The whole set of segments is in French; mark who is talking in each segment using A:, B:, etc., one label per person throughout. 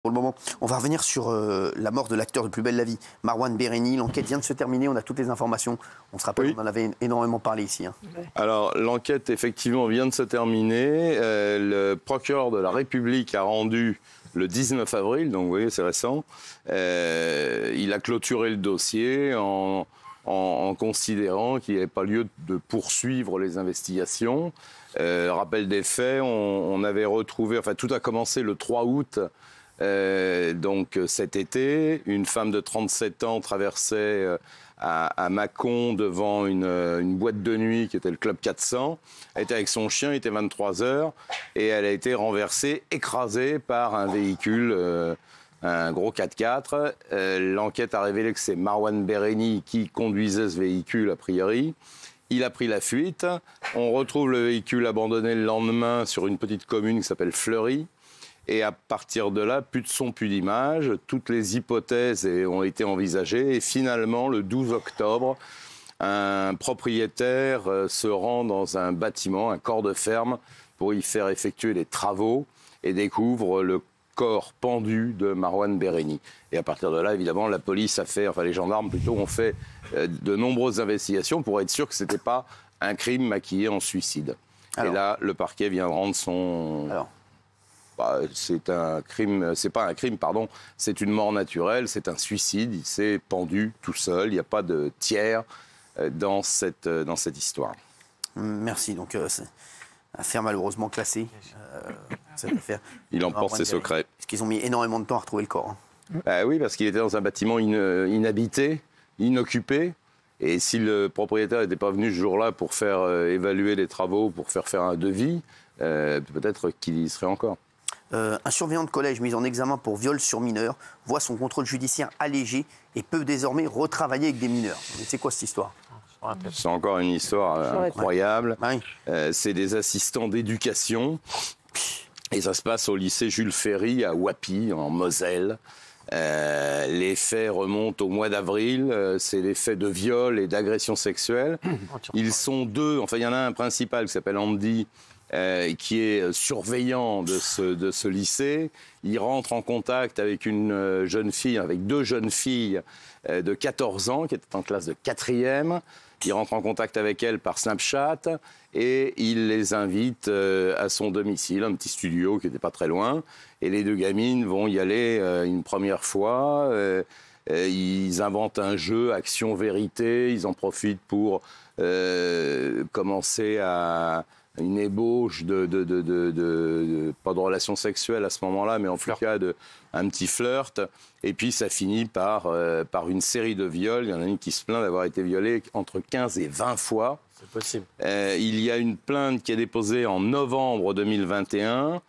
A: Pour le moment, on va revenir sur la mort de l'acteur de Plus belle la vie, Marouane Béréni. L'enquête vient de se terminer, on a toutes les informations. On se rappelle, on en avait énormément parlé ici.
B: Alors, l'enquête, effectivement, vient de se terminer. Le procureur de la République a rendu le 19 avril, donc vous voyez, c'est récent. Il a clôturé le dossier en considérant qu'il n'y avait pas lieu de poursuivre les investigations. Rappel des faits, on avait retrouvé... Enfin, tout a commencé le 3 août. Donc cet été, une femme de 37 ans traversait à Mâcon devant une boîte de nuit qui était le Club 400. Elle était avec son chien, il était 23h, et elle a été renversée, écrasée par un véhicule, un gros 4x4. L'enquête a révélé que c'est Marouane Béréni qui conduisait ce véhicule, a priori. Il a pris la fuite. On retrouve le véhicule abandonné le lendemain sur une petite commune qui s'appelle Fleury. Et à partir de là, plus de son, plus d'image. Toutes les hypothèses ont été envisagées. Et finalement, le 12 octobre, un propriétaire se rend dans un bâtiment, un corps de ferme, pour y faire effectuer des travaux et découvre le corps pendu de Marouane Béréni. Et à partir de là, évidemment, la police les gendarmes plutôt, ont fait de nombreuses investigations pour être sûr que ce n'était pas un crime maquillé en suicide. Et là, le parquet vient rendre son... c'est un crime, c'est pas un crime, pardon, c'est une mort naturelle, c'est un suicide, il s'est pendu tout seul, il n'y a pas de tiers dans cette histoire.
A: Merci, donc c'est affaire malheureusement classée, cette affaire.
B: Il emporte ses secrets.
A: Parce qu'ils ont mis énormément de temps à retrouver le corps.
B: Oui, parce qu'il était dans un bâtiment inhabité, inoccupé, et si le propriétaire n'était pas venu ce jour-là pour faire évaluer les travaux, pour faire un devis, peut-être qu'il y serait encore.
A: Un surveillant de collège mis en examen pour viol sur mineur voit son contrôle judiciaire allégé et peut désormais retravailler avec des mineurs. C'est quoi cette histoire ?
B: C'est encore une histoire incroyable.
A: Oui.
B: C'est des assistants d'éducation et ça se passe au lycée Jules Ferry à Wappy, en Moselle. Les faits remontent au mois d'avril. C'est des faits de viol et d'agression sexuelle. Ils sont deux. Enfin, il y en a un principal qui s'appelle Andy, qui est surveillant de ce lycée. Il rentre en contact avec une jeune fille, avec deux jeunes filles de 14 ans, qui étaient en classe de 4e. Il rentre en contact avec elles par Snapchat et il les invite à son domicile, un petit studio qui n'était pas très loin. Et les deux gamines vont y aller une première fois. Ils inventent un jeu, action-vérité. Ils en profitent pour commencer à... une ébauche pas de relation sexuelle à ce moment-là, mais en tout cas un petit flirt. Et puis ça finit par une série de viols. Il y en a une qui se plaint d'avoir été violée entre 15 et 20 fois.
C: C'est possible.
B: Il y a une plainte qui est déposée en novembre 2021.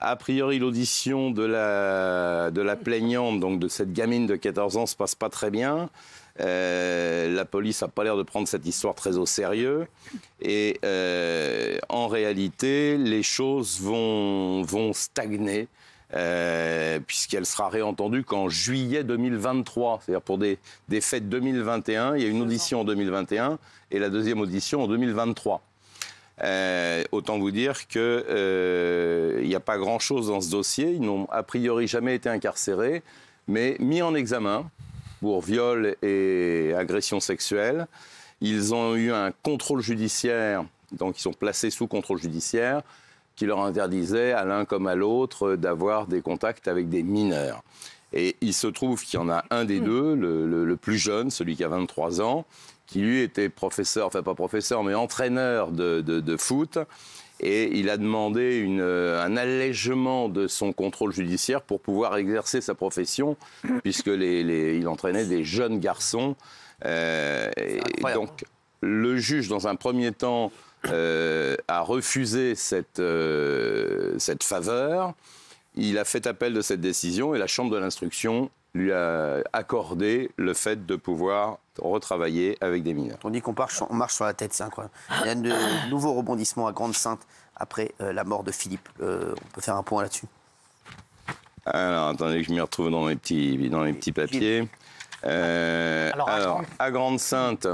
B: A priori, l'audition de la plaignante, donc de cette gamine de 14 ans, se passe pas très bien. La police n'a pas l'air de prendre cette histoire très au sérieux. Et en réalité, les choses vont stagner, puisqu'elle sera réentendue qu'en juillet 2023. C'est-à-dire pour des faits 2021, il y a une audition en 2021 et la deuxième audition en 2023. Autant vous dire qu'il n'y a pas grand-chose dans ce dossier. Ils n'ont a priori jamais été incarcérés, mais mis en examen pour viol et agression sexuelle. Ils ont eu un contrôle judiciaire, donc ils sont placés sous contrôle judiciaire, qui leur interdisait à l'un comme à l'autre d'avoir des contacts avec des mineurs. Et il se trouve qu'il y en a un des deux, le plus jeune, celui qui a 23 ans, qui lui était professeur, enfin pas professeur, mais entraîneur de foot. Et il a demandé un allègement de son contrôle judiciaire pour pouvoir exercer sa profession, puisque il entraînait des jeunes garçons. Et donc, le juge, dans un premier temps, a refusé cette faveur. Il a fait appel de cette décision et la Chambre de l'instruction lui a accordé le fait de pouvoir retravailler avec des mineurs.
A: On dit qu'on marche sur la tête, c'est incroyable. Il y a de nouveaux rebondissements à Grande-Synthe après la mort de Philippe. On peut faire un point là-dessus.
B: Alors, attendez que je m'y retrouve dans mes petits papiers. Alors, à Grande-Synthe,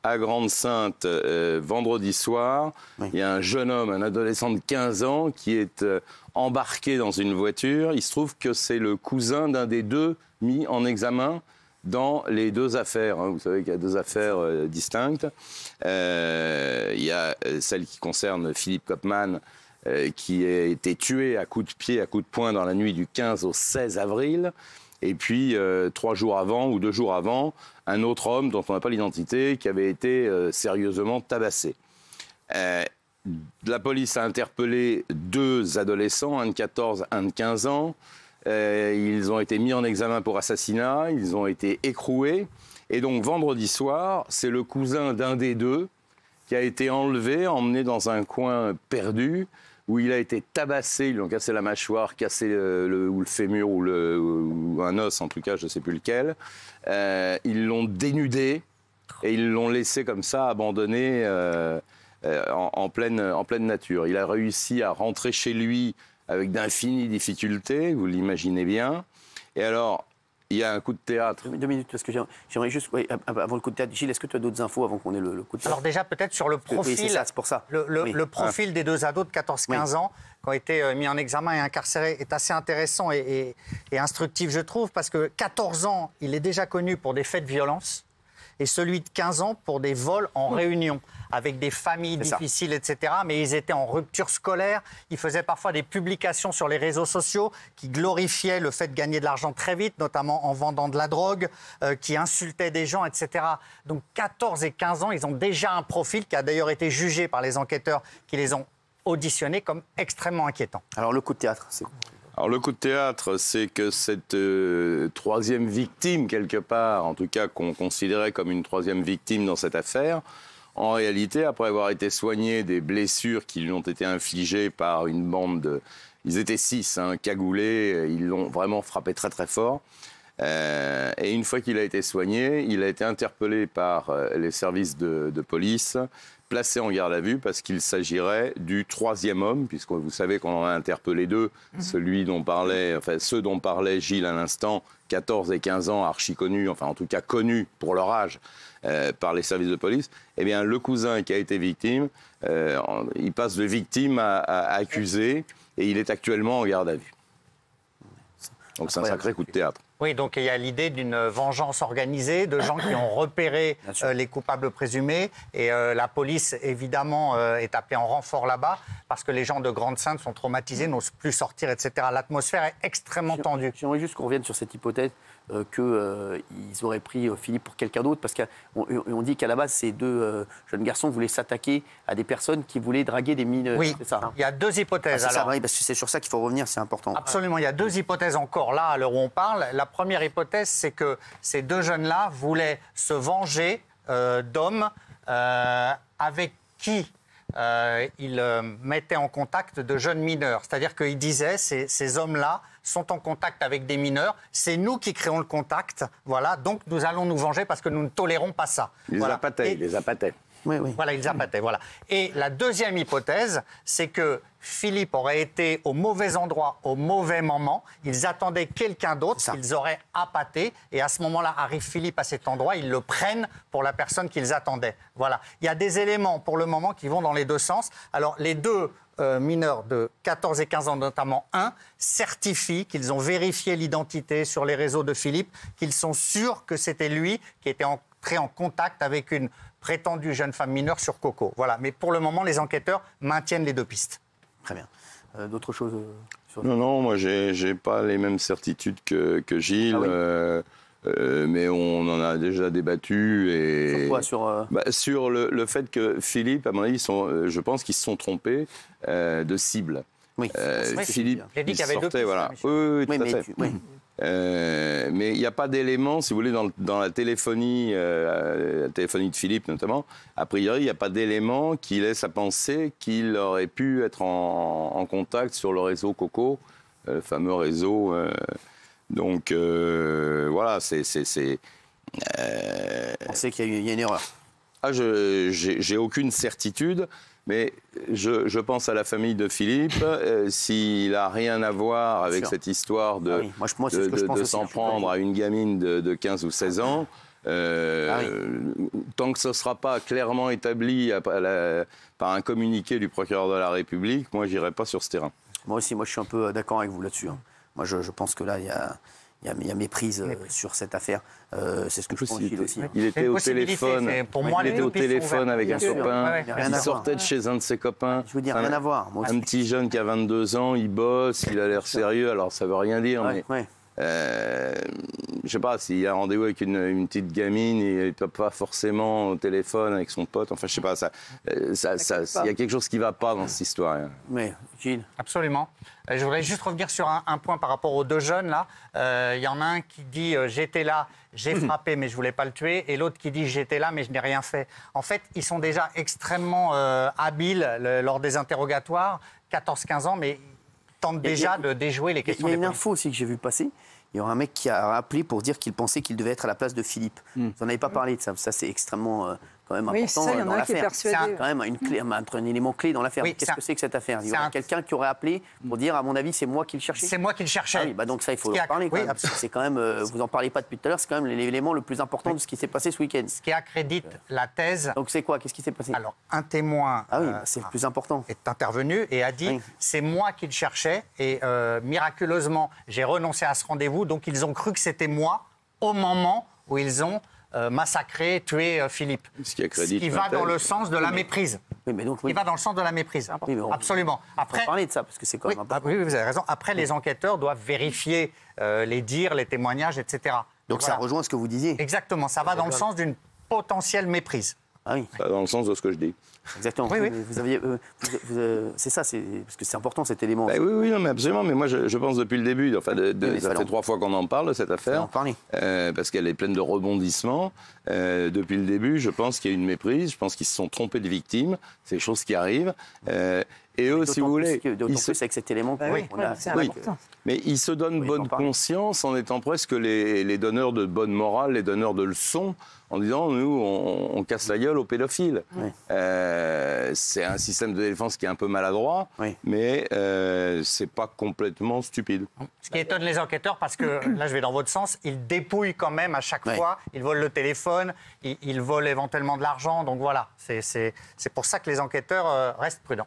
B: à Grande-Synthe, vendredi soir. Oui. Il y a un jeune homme, un adolescent de 15 ans, qui est embarqué dans une voiture. Il se trouve que c'est le cousin d'un des deux mis en examen dans les deux affaires. Vous savez qu'il y a deux affaires distinctes. Il y a celle qui concerne Philippe Kopman, qui a été tué à coups de pied, à coups de poing dans la nuit du 15 au 16 avril. Et puis, 3 jours avant ou 2 jours avant, un autre homme dont on n'a pas l'identité, qui avait été sérieusement tabassé. La police a interpellé 2 adolescents, un de 14, un de 15 ans. Ils ont été mis en examen pour assassinat, ils ont été écroués. Et donc, vendredi soir, c'est le cousin d'un des deux qui a été enlevé, emmené dans un coin perdu, où il a été tabassé, ils lui ont cassé la mâchoire, cassé le fémur ou un os, en tout cas, je ne sais plus lequel. Ils l'ont dénudé et ils l'ont laissé comme ça, abandonné en pleine nature. Il a réussi à rentrer chez lui avec d'infinies difficultés, vous l'imaginez bien. Et alors, il y a un coup de théâtre.
A: 2 minutes, parce que j'aimerais juste, oui, avant le coup de théâtre. Gilles, est-ce que tu as d'autres infos avant qu'on ait le coup de théâtre?
C: Alors déjà, peut-être sur le profil,
A: oui, c'est pour ça.
C: Le profil des 2 ados de 14-15 ans qui ont été mis en examen et incarcérés est assez intéressant et instructif, je trouve, parce que 14 ans, il est déjà connu pour des faits de violence, et celui de 15 ans pour des vols en réunion, avec des familles difficiles, etc. Mais ils étaient en rupture scolaire. Ils faisaient parfois des publications sur les réseaux sociaux qui glorifiaient le fait de gagner de l'argent très vite, notamment en vendant de la drogue, qui insultaient des gens, etc. Donc 14 et 15 ans, ils ont déjà un profil qui a d'ailleurs été jugé par les enquêteurs qui les ont auditionnés comme extrêmement inquiétant.
A: Alors le coup de théâtre, c'est quoi?
B: Alors le coup de théâtre, c'est que cette troisième victime, quelque part, en tout cas qu'on considérait comme une troisième victime dans cette affaire, en réalité, après avoir été soigné des blessures qui lui ont été infligées par une bande de... Ils étaient 6, cagoulés, ils l'ont vraiment frappé très très fort. Et une fois qu'il a été soigné, il a été interpellé par les services de police, placé en garde à vue parce qu'il s'agirait du 3e homme, puisque vous savez qu'on en a interpellé 2, ceux dont parlait Gilles à l'instant, 14 et 15 ans, archi connus, enfin en tout cas connus pour leur âge par les services de police. Eh bien, le cousin qui a été victime, il passe de victime à accusé et il est actuellement en garde à vue. Donc c'est un sacré coup de théâtre.
C: Oui, donc il y a l'idée d'une vengeance organisée, de gens qui ont repéré les coupables présumés. Et la police, évidemment, est appelée en renfort là-bas parce que les gens de Grande-Synthe sont traumatisés, n'osent plus sortir, etc. L'atmosphère est extrêmement tendue.
A: J'aimerais juste qu'on revienne sur cette hypothèse qu'ils auraient pris Philippe pour quelqu'un d'autre, parce qu'on dit qu'à la base, ces 2 jeunes garçons voulaient s'attaquer à des personnes qui voulaient draguer des mineurs.
C: Oui, il y a 2 hypothèses.
A: C'est ça, oui, parce que c'est sur ça qu'il faut revenir, c'est important.
C: Absolument, il y a 2 hypothèses encore là, à l'heure où on parle. La première hypothèse, c'est que ces 2 jeunes-là voulaient se venger d'hommes avec qui ils mettaient en contact de jeunes mineurs. C'est-à-dire qu'ils disaient, ces hommes-là sont en contact avec des mineurs, c'est nous qui créons le contact, voilà, donc nous allons nous venger parce que nous ne tolérons pas ça.
B: Ils les appâtaient.
A: Oui.
C: Voilà, ils appâtaient, voilà. Et la deuxième hypothèse, c'est que Philippe aurait été au mauvais endroit, au mauvais moment. Ils attendaient quelqu'un d'autre qu'ils auraient appâté. Et à ce moment-là, arrive Philippe à cet endroit, ils le prennent pour la personne qu'ils attendaient. Voilà. Il y a des éléments, pour le moment, qui vont dans les 2 sens. Alors, les 2 mineurs de 14 et 15 ans, notamment un, certifient qu'ils ont vérifié l'identité sur les réseaux de Philippe, qu'ils sont sûrs que c'était lui qui était entré en contact avec une prétendue jeune femme mineure sur Coco. Voilà. Mais pour le moment, les enquêteurs maintiennent les 2 pistes.
A: Très bien. D'autres choses
B: Non, moi, j'ai pas les mêmes certitudes que Gilles. Mais on en a déjà débattu. Et...
A: Sur quoi
B: sur le fait que Philippe, à mon avis, je pense qu'ils se sont trompés de cible.
A: Oui.
B: Philippe,
C: j'ai dit qu'il y avait 2 pistes.
B: Voilà. Oui, tout à fait. Mais il n'y a pas d'éléments, si vous voulez, dans la téléphonie de Philippe notamment, a priori, il n'y a pas d'éléments qui laissent à penser qu'il aurait pu être en contact sur le réseau Coco, le fameux réseau. Donc, voilà, c'est...
A: On sait qu'il y a une erreur.
B: J'ai aucune certitude. Mais je pense à la famille de Philippe. S'il n'a rien à voir avec cette histoire de s'en prendre à une gamine de 15 ou 16 ans, Tant que ce ne sera pas clairement établi par un communiqué du procureur de la République, moi, je n'irai pas sur ce terrain.
A: Moi aussi, je suis un peu d'accord avec vous là-dessus. Moi, je pense que là, il y a méprise sur cette affaire. C'est ce que je pense aussi.
B: Il était au téléphone.
C: Pour moi,
B: il était au téléphone avec un copain.
A: Rien
B: Il
A: à
B: sortait
A: voir.
B: de chez un de ses copains.
A: Je veux dire, rien à voir. Moi aussi.
B: Un petit jeune qui a 22 ans, il bosse, il a l'air sérieux. Alors, ça veut rien dire, mais...
A: Ouais.
B: Je sais pas, s'il y a un rendez-vous avec une petite gamine et il ne peut pas forcément au téléphone avec son pote, enfin je sais pas, il y a quelque chose qui ne va pas dans cette histoire.
A: Mais, Gilles.
C: Absolument. Je voudrais juste revenir sur un point par rapport aux deux jeunes là. Il y en a un qui dit j'étais là, j'ai frappé mais je voulais pas le tuer, et l'autre qui dit j'étais là mais je n'ai rien fait. En fait, ils sont déjà extrêmement habiles lors des interrogatoires, 14-15 ans, mais ils tentent déjà de déjouer les questions
A: Il y a
C: des
A: une
C: policiers.
A: info aussi que j'ai vu passer. Il y aura un mec qui a appelé pour dire qu'il pensait qu'il devait être à la place de Philippe. Vous n'en avez pas parlé de ça. Ça, c'est extrêmement quand même important
D: ça, il y en
A: dans
D: a un qui est
A: l'affaire.
D: persuadé.
A: C'est quand même un élément clé dans l'affaire.
C: Oui,
A: Qu'est-ce que c'est que cette affaire? Il y aura
C: un-
A: quelqu'un qui aurait appelé pour dire, à mon avis, c'est moi qui le cherchais.
C: C'est moi qui le cherchais.
A: Ah oui, bah donc ça, il faut
C: Ce qui
A: en parler. Quand
C: oui,
A: même.
C: absolument.
A: C'est quand même, vous en parlez pas depuis tout à l'heure, c'est quand même l'élément le plus important de ce qui s'est passé ce week-end.
C: Ce qui accrédite la thèse.
A: Donc c'est quoi? Qu'est-ce qui s'est passé?
C: Alors, un témoin
A: Ah oui, c'est le plus important.
C: est intervenu et a dit
A: Oui.
C: c'est moi qui le cherchais et miraculeusement j'ai renoncé à ce rendez-vous, donc ils ont cru que c'était moi au moment où ils ont massacré, tué Philippe.
B: Ce qui accrédite
C: va
B: la
C: dans
B: thèse.
C: le sens de la méprise.
A: Oui, mais donc,
C: Il va dans le sens de la méprise.
A: Oui, mais
C: Absolument.
A: On
C: Après,
A: va parler de ça parce que c'est quand
C: oui,
A: même important.
C: oui, vous avez raison. Après, les enquêteurs doivent vérifier les dires, les témoignages, etc.
A: Donc ça
C: Voilà.
A: rejoint ce que vous disiez.
C: Exactement. Ça va dans le sens d'une potentielle méprise.
A: Ah oui.
B: Ça va dans le sens de ce que je dis.
A: Exactement.
C: Oui, oui.
A: Mais vous aviez, c'est ça, parce que c'est important cet élément.
B: Bah oui, non, mais absolument. Mais moi, je pense depuis le début. Enfin,
A: mais
B: ça fait 3 fois qu'on en parle de cette affaire.
A: en parler.
B: Parce qu'elle est pleine de rebondissements. Depuis le début, je pense qu'il y a une méprise. Je pense qu'ils se sont trompés de victimes. C'est des choses qui arrivent. Et eux, si vous voulez,
A: D'autant plus avec cet élément.
D: oui,
A: qu'on a-
D: c'est
B: oui,
D: important.
B: mais ils se donnent
A: Oui,
B: bonne
A: on parle.
B: conscience en étant presque les donneurs de bonne morale, les donneurs de leçons, en disant nous, on casse la gueule aux pédophiles.
A: Oui.
B: C'est un système de défense qui est un peu maladroit,
A: Oui.
B: mais c'est pas complètement stupide.
C: Ce qui étonne les enquêteurs, parce que là, je vais dans votre sens, ils dépouillent quand même à chaque
A: Ouais.
C: fois. Ils volent le téléphone, ils volent éventuellement de l'argent. Donc voilà, c'est pour ça que les enquêteurs restent prudents.